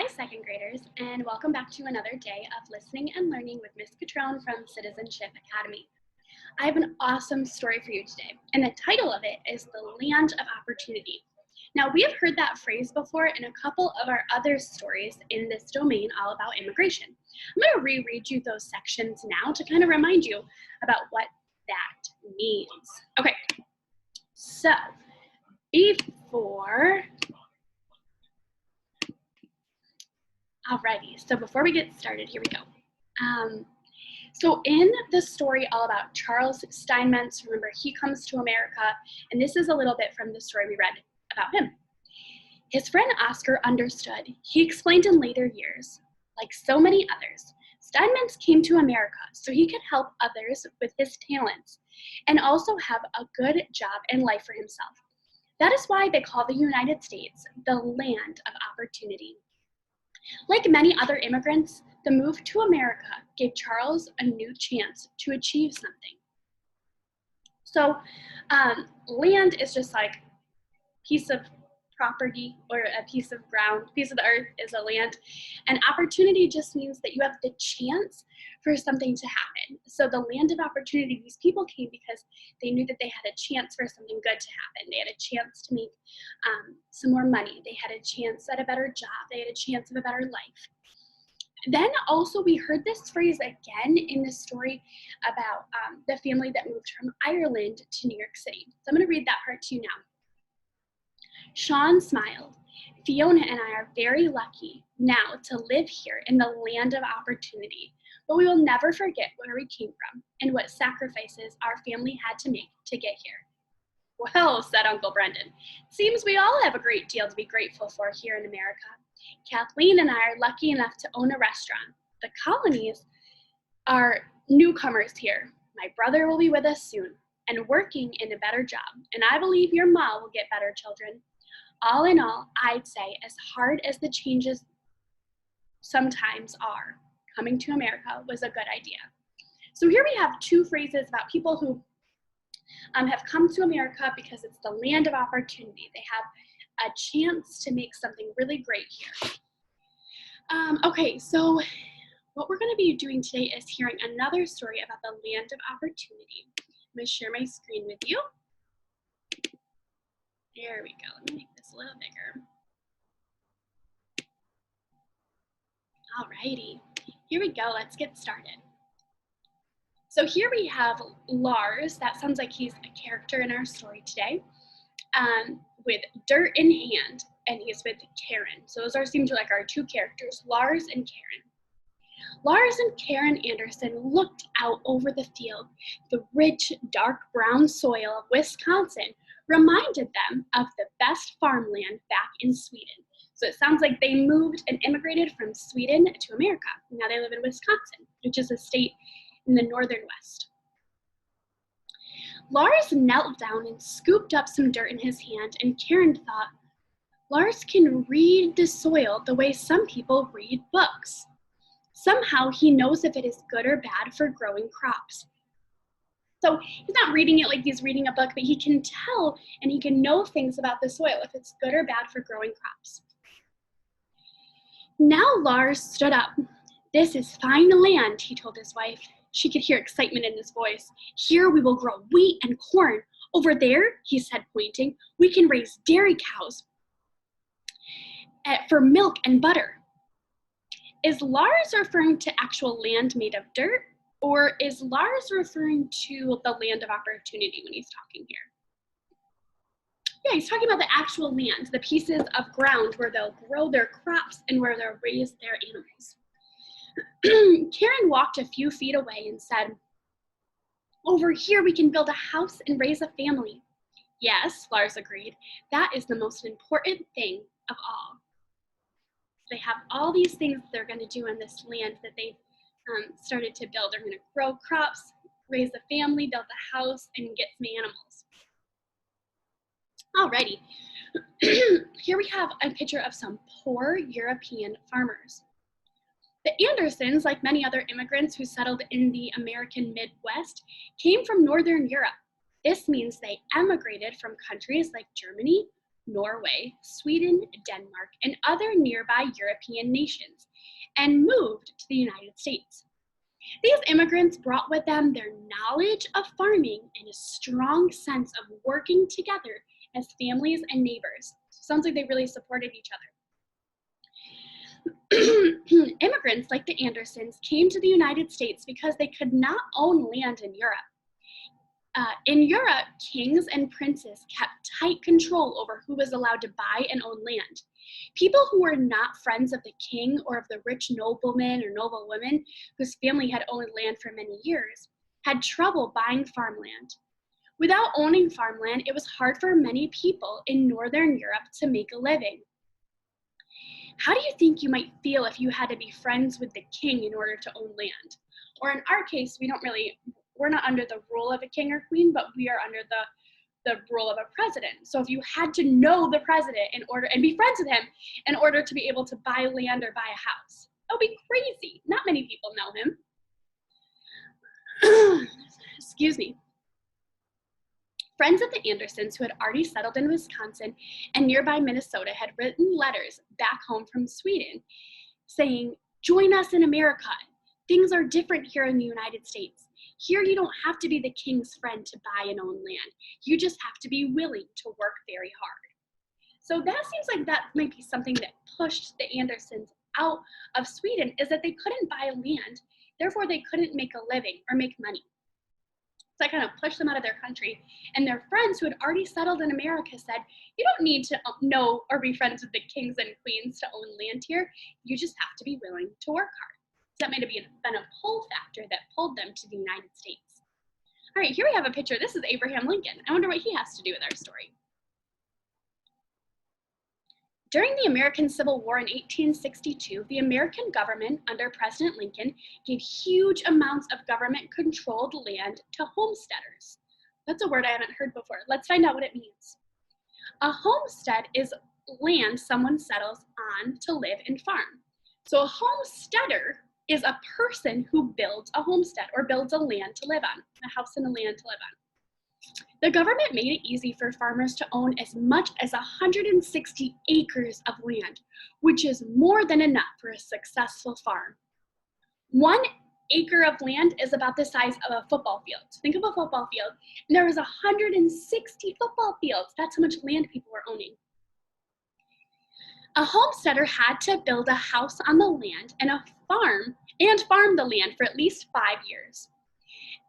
Hi, second graders, and welcome back to another day of listening and learning with Miss Catrone from Citizenship Academy. I have an awesome story for you today, and the title of it is The Land of Opportunity. Now, we have heard that phrase before in a couple of our other stories in this domain all about immigration. I'm going to reread you those sections now to kind of remind you about what that means. Okay, so before we get started, here we go. So in the story all about Charles Steinmetz, remember he comes to America, and this is a little bit from the story we read about him. His friend Oscar understood. He explained in later years, like so many others, Steinmetz came to America so he could help others with his talents and also have a good job and life for himself. That is why they call the United States the land of opportunity. Like many other immigrants, the move to America gave Charles a new chance to achieve something. So land is just like a piece of property or a piece of ground, piece of the earth is a land. And opportunity just means that you have the chance for something to happen. So the land of opportunity, these people came because they knew that they had a chance for something good to happen. They had a chance to make some more money. They had a chance at a better job. They had a chance of a better life. Then also we heard this phrase again in the story about the family that moved from Ireland to New York City. So I'm going to read that part to you now. Sean smiled. Fiona and I are very lucky now to live here in the land of opportunity, but we will never forget where we came from and what sacrifices our family had to make to get here. Well, said Uncle Brendan, seems we all have a great deal to be grateful for here in America. Kathleen and I are lucky enough to own a restaurant. The colonies are newcomers here. My brother will be with us soon and working in a better job, and I believe your ma will get better children. All in all, I'd say as hard as the changes sometimes are, coming to America was a good idea. So here we have two phrases about people who have come to America because it's the land of opportunity. They have a chance to make something really great here. Okay, so what we're going to be doing today is hearing another story about the land of opportunity. I'm going to share my screen with you. There we go. Let me make this a little bigger. Alrighty, here we go. Let's get started. So here we have Lars. That sounds like he's a character in our story today, with dirt in hand, and he's with Karen. So those seem to like our two characters, Lars and Karen. Lars and Karen Anderson looked out over the field. The rich, dark brown soil of Wisconsin reminded them of the best farmland back in Sweden. So it sounds like they moved and immigrated from Sweden to America. Now they live in Wisconsin, which is a state in the northern west. Lars knelt down and scooped up some dirt in his hand, and Karen thought, Lars can read the soil the way some people read books. Somehow he knows if it is good or bad for growing crops. So he's not reading it like he's reading a book, but he can tell and he can know things about the soil, if it's good or bad for growing crops. Now Lars stood up. This is fine land, he told his wife. She could hear excitement in his voice. Here we will grow wheat and corn. Over there, he said, pointing, we can raise dairy cows for milk and butter. Is Lars referring to actual land made of dirt, or is Lars referring to the land of opportunity when he's talking here? Yeah, he's talking about the actual land, the pieces of ground where they'll grow their crops and where they'll raise their animals. Karen walked a few feet away and said, over here we can build a house and raise a family. Yes, Lars agreed. That is the most important thing of all. They have all these things they're going to do on this land that they've started to build. They're going to grow crops, raise a family, build a house, and get some animals. Alrighty, here we have a picture of some poor European farmers. The Andersons, like many other immigrants who settled in the American Midwest, came from Northern Europe. This means they emigrated from countries like Germany, Norway, Sweden, Denmark, and other nearby European nations, and moved to the United States. These immigrants brought with them their knowledge of farming and a strong sense of working together as families and neighbors. Sounds like they really supported each other. Immigrants like the Andersons came to the United States because they could not own land in Europe. In Europe, kings and princes kept tight control over who was allowed to buy and own land. People who were not friends of the king or of the rich noblemen or noblewomen whose family had owned land for many years had trouble buying farmland. Without owning farmland, it was hard for many people in Northern Europe to make a living. How do you think you might feel if you had to be friends with the king in order to own land? Or in our case, we're not under the rule of a king or queen, but we are under the rule of a president. So if you had to know the president and be friends with him in order to be able to buy land or buy a house, that would be crazy. Not many people know him. Excuse me. Friends of the Andersons who had already settled in Wisconsin and nearby Minnesota had written letters back home from Sweden saying, "Join us in America. Things are different here in the United States. Here you don't have to be the king's friend to buy and own land. You just have to be willing to work very hard." So that seems like that might be something that pushed the Andersons out of Sweden, is that they couldn't buy land, therefore they couldn't make a living or make money. So I kind of pushed them out of their country. And their friends who had already settled in America said, "You don't need to know or be friends with the kings and queens to own land here. You just have to be willing to work hard." So that might have been a pull factor that pulled them to the United States. All right, here we have a picture. This is Abraham Lincoln. I wonder what he has to do with our story. During the American Civil War in 1862, the American government under President Lincoln gave huge amounts of government-controlled land to homesteaders. That's a word I haven't heard before. Let's find out what it means. A homestead is land someone settles on to live and farm. So a homesteader is a person who builds a homestead or builds a land to live on, a house and a land to live on. The government made it easy for farmers to own as much as 160 acres of land, which is more than enough for a successful farm. 1 acre of land is about the size of a football field. So think of a football field, and there was 160 football fields. That's how much land people were owning. A homesteader had to build a house on the land and farm the land for at least 5 years.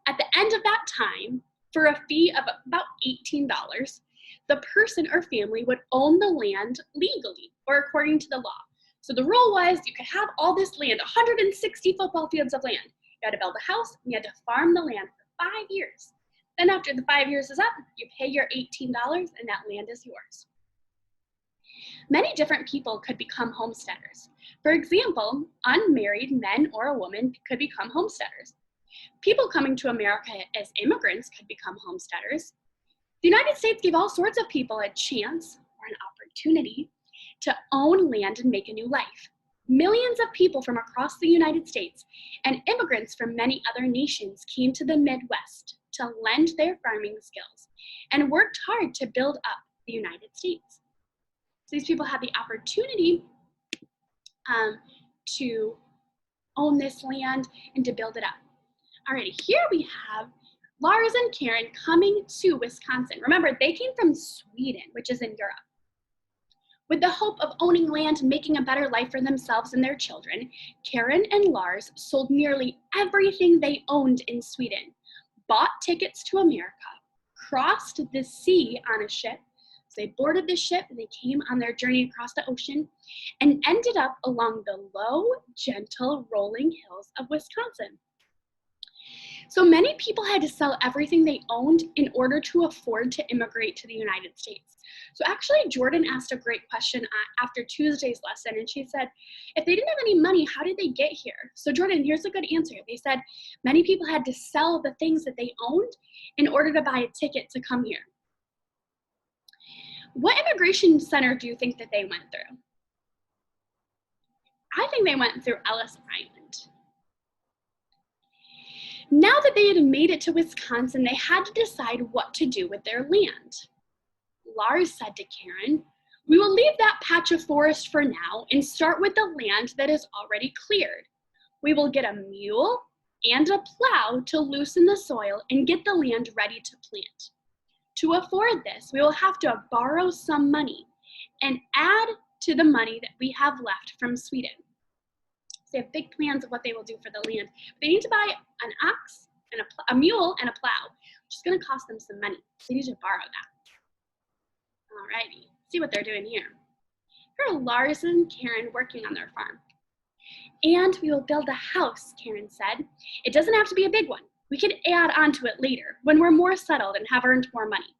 At the end of that time, for a fee of about $18, the person or family would own the land legally or according to the law. So the rule was you could have all this land, 160 football fields of land. You had to build a house and you had to farm the land for 5 years. Then after the 5 years is up, you pay your $18 and that land is yours. Many different people could become homesteaders. For example, unmarried men or a woman could become homesteaders. People coming to America as immigrants could become homesteaders. The United States gave all sorts of people a chance or an opportunity to own land and make a new life. Millions of people from across the United States and immigrants from many other nations came to the Midwest to lend their farming skills and worked hard to build up the United States. So these people had the opportunity to own this land and to build it up. Alrighty, here we have Lars and Karen coming to Wisconsin. Remember, they came from Sweden, which is in Europe. With the hope of owning land and making a better life for themselves and their children, Karen and Lars sold nearly everything they owned in Sweden, bought tickets to America, crossed the sea on a ship. So they boarded the ship and they came on their journey across the ocean and ended up along the low, gentle, rolling hills of Wisconsin. So many people had to sell everything they owned in order to afford to immigrate to the United States. So actually, Jordan asked a great question after Tuesday's lesson, and she said, if they didn't have any money, how did they get here? So Jordan, here's a good answer. They said many people had to sell the things that they owned in order to buy a ticket to come here. What immigration center do you think that they went through? I think they went through Ellis Island. Now that they had made it to Wisconsin, they had to decide what to do with their land. Lars said to Karen, "We will leave that patch of forest for now and start with the land that is already cleared. We will get a mule and a plow to loosen the soil and get the land ready to plant. To afford this, we will have to borrow some money and add to the money that we have left from Sweden." So they have big plans of what they will do for the land. They need to buy an ox and a mule and a plow, which is going to cost them some money. So they need to borrow that. Alrighty, see what they're doing here. Here are Lars and Karen working on their farm. "And we will build a house," Karen said. "It doesn't have to be a big one. We can add on to it later when we're more settled and have earned more money."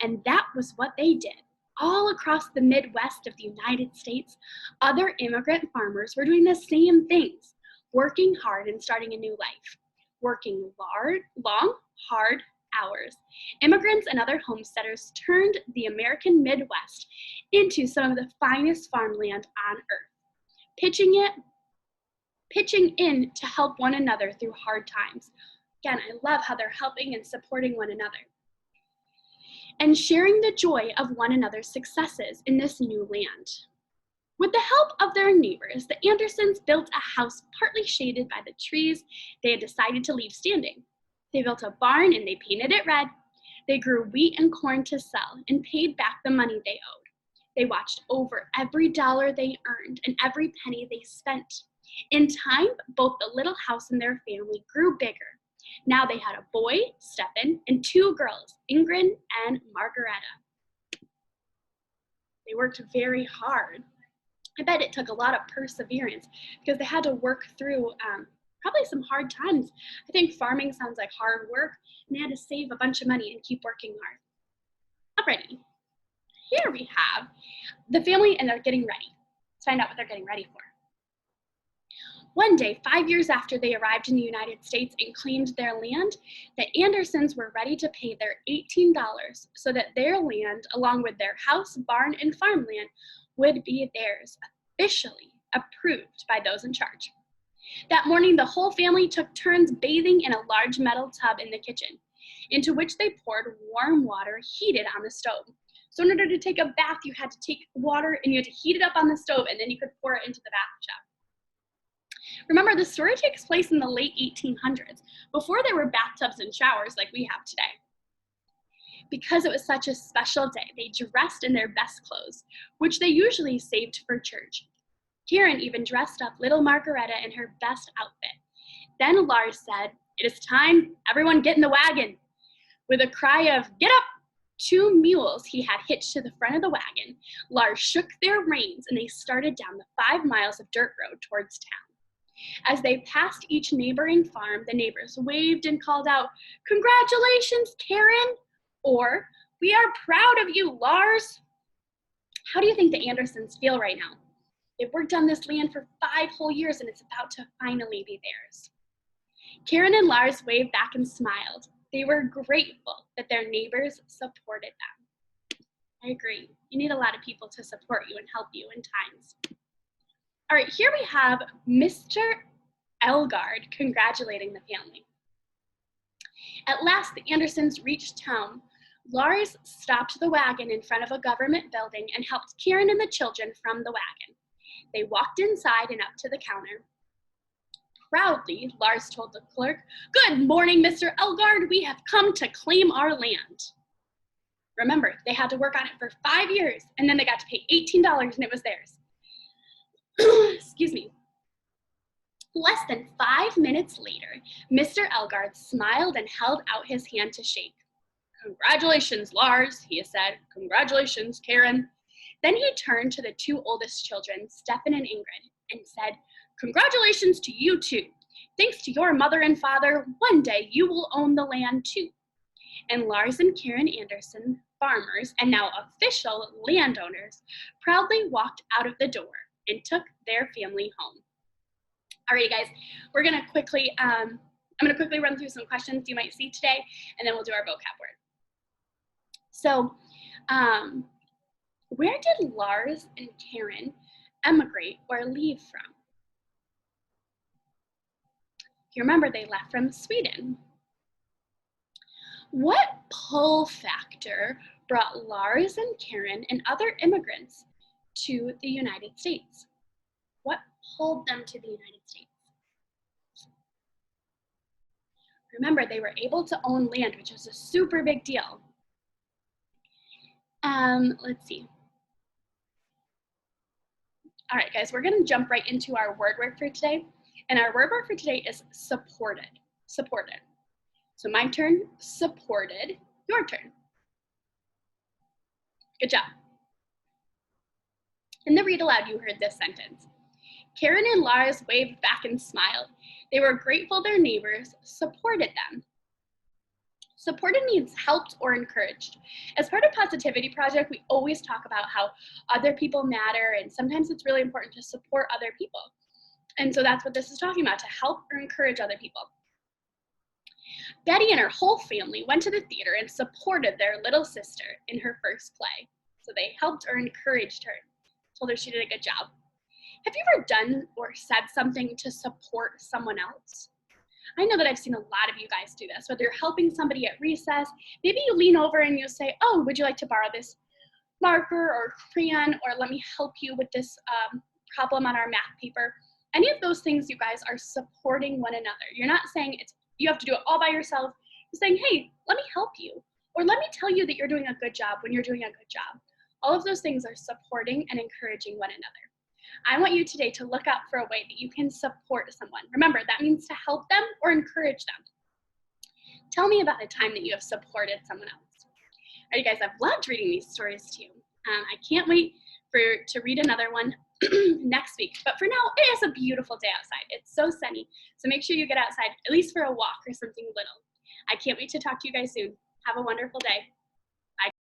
And that was what they did. All across the Midwest of the United States, other immigrant farmers were doing the same things, working hard and starting a new life, working long, hard hours. Immigrants and other homesteaders turned the American Midwest into some of the finest farmland on earth, pitching in to help one another through hard times. Again, I love how they're helping and supporting one another, and sharing the joy of one another's successes in this new land. With the help of their neighbors, the Andersons built a house partly shaded by the trees they had decided to leave standing. They built a barn and they painted it red. They grew wheat and corn to sell and paid back the money they owed. They watched over every dollar they earned and every penny they spent. In time, both the little house and their family grew bigger. Now they had a boy, Stefan, and 2 girls, Ingrid and Margareta. They worked very hard. I bet it took a lot of perseverance because they had to work through probably some hard times. I think farming sounds like hard work, and they had to save a bunch of money and keep working hard. Alrighty, here we have the family and they're getting ready. Let's find out what they're getting ready for. One day, 5 years after they arrived in the United States and claimed their land, the Andersons were ready to pay their $18 so that their land, along with their house, barn, and farmland, would be theirs, officially approved by those in charge. That morning, the whole family took turns bathing in a large metal tub in the kitchen, into which they poured warm water heated on the stove. So in order to take a bath, you had to take water and you had to heat it up on the stove, and then you could pour it into the bathtub. Remember, the story takes place in the late 1800s, before there were bathtubs and showers like we have today. Because it was such a special day, they dressed in their best clothes, which they usually saved for church. Karen even dressed up little Margareta in her best outfit. Then Lars said, "It is time, everyone get in the wagon." With a cry of, "Get up!" 2 mules he had hitched to the front of the wagon, Lars shook their reins and they started down the 5 miles of dirt road towards town. As they passed each neighboring farm, the neighbors waved and called out, "Congratulations, Karen!" Or, "We are proud of you, Lars!" How do you think the Andersons feel right now? They've worked on this land for 5 whole years and it's about to finally be theirs. Karen and Lars waved back and smiled. They were grateful that their neighbors supported them. I agree. You need a lot of people to support you and help you in times. All right, here we have Mr. Elgard congratulating the family. At last, the Andersons reached town. Lars stopped the wagon in front of a government building and helped Karen and the children from the wagon. They walked inside and up to the counter. Proudly, Lars told the clerk, "Good morning, Mr. Elgard. We have come to claim our land." Remember, they had to work on it for 5 years, and then they got to pay $18 and it was theirs. Excuse me. Less than 5 minutes later, Mr. Elgard smiled and held out his hand to shake. "Congratulations, Lars," he said. "Congratulations, Karen." Then he turned to the 2 oldest children, Stefan and Ingrid, and said, "Congratulations to you too. Thanks to your mother and father, one day you will own the land too." And Lars and Karen Anderson, farmers and now official landowners, proudly walked out of the door and took their family home. Alrighty, guys, we're gonna quickly, I'm gonna quickly run through some questions you might see today, and then we'll do our vocab word. So, where did Lars and Karen emigrate or leave from? You remember they left from Sweden. What pull factor brought Lars and Karen and other immigrants to the United States? What pulled them to the United States? Remember, they were able to own land, which was a super big deal. Let's see. All right, guys, we're gonna jump right into our word work for today. And our word work for today is supported, supported. So my turn, supported, your turn. Good job. In the read aloud, you heard this sentence. Karen and Lars waved back and smiled. They were grateful their neighbors supported them. Supported means helped or encouraged. As part of Positivity Project, we always talk about how other people matter, and sometimes it's really important to support other people. And so that's what this is talking about, to help or encourage other people. Betty and her whole family went to the theater and supported their little sister in her first play. So they helped or encouraged her, told her she did a good job. Have you ever done or said something to support someone else? I know that I've seen a lot of you guys do this, whether you're helping somebody at recess, maybe you lean over and you say, oh, would you like to borrow this marker or crayon, or let me help you with this problem on our math paper. Any of those things, you guys are supporting one another. You're not saying you have to do it all by yourself. You're saying, hey, let me help you, or let me tell you that you're doing a good job when you're doing a good job. All of those things are supporting and encouraging one another. I want you today to look out for a way that you can support someone. Remember, that means to help them or encourage them. Tell me about a time that you have supported someone else. All right, guys, I've loved reading these stories to you. I can't wait to read another one next week. But for now, it is a beautiful day outside. It's so sunny. So make sure you get outside, at least for a walk or something little. I can't wait to talk to you guys soon. Have a wonderful day.